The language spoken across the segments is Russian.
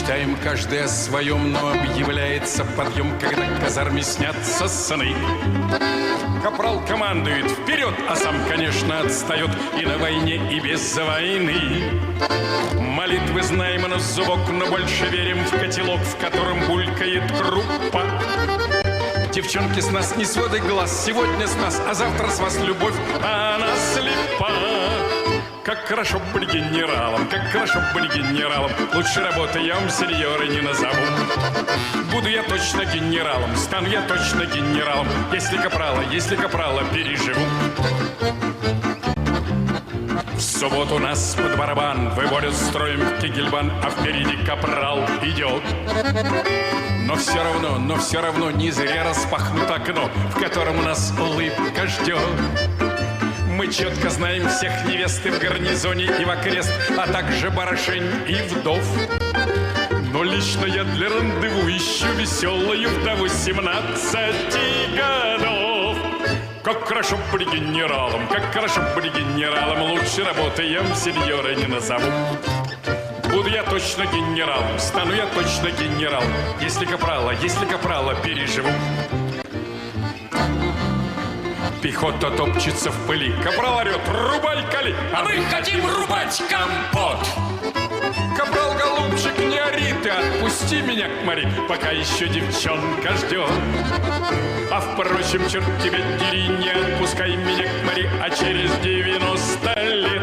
Мечтаем каждый о своем, но объявляется подъем, когда казарме снятся сны. Капрал командует вперед, а сам, конечно, отстает и на войне, и без войны. Молитвы знаем на зубок, но больше верим в котелок, в котором булькает крупа. Девчонки, с нас не сводят глаз, сегодня с нас, а завтра с вас любовь, а она слепа. Как хорошо быть генералом, как хорошо быть генералом. Лучше работы я вам сеньоры не назову. Буду я точно генералом, стану я точно генералом, если капрала переживу. В субботу нас под барабан выводят строем в Кегельбан, а впереди капрал идет. Но все равно не зря распахнуто окно, в котором нас улыбка ждет. Мы четко знаем всех невест и в гарнизоне, и в окрест, а также барышень и вдов. Но лично я для рандеву ищу веселую вдову 17 годов. Как хорошо быть генералом, как хорошо быть генералом. Лучше работы я вам, сеньоры, не назову. Буду я точно генералом, стану я точно генералом, если капрала переживу. Пехота топчется в пыли, капрал орет: рубай кали, а мы хотим рубать компот. Капрал, голубчик, не ори ты, отпусти меня к Мари, пока еще девчонка ждет. А впрочем, черт тебя дери, не отпускай меня к Мари, а через 90 лет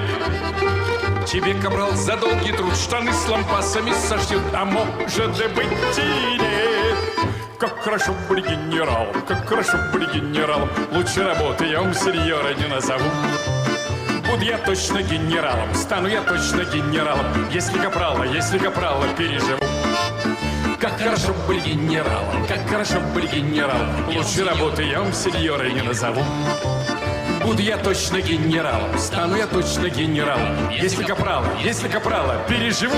тебе, капрал, за долгий труд штаны с лампасами сошьют, а может быть и нет. Как хорошо быть генералом, как хорошо быть генералом. Лучше работы я вам, сеньора, не назову. Буду я точно генералом, стану я точно генералом, если капрала переживу. Как хорошо быть генералом, как хорошо быть генералом. Лучше работы я вам, сеньора, не назову. Буду я точно генералом, стану я точно генералом, если капрала переживу.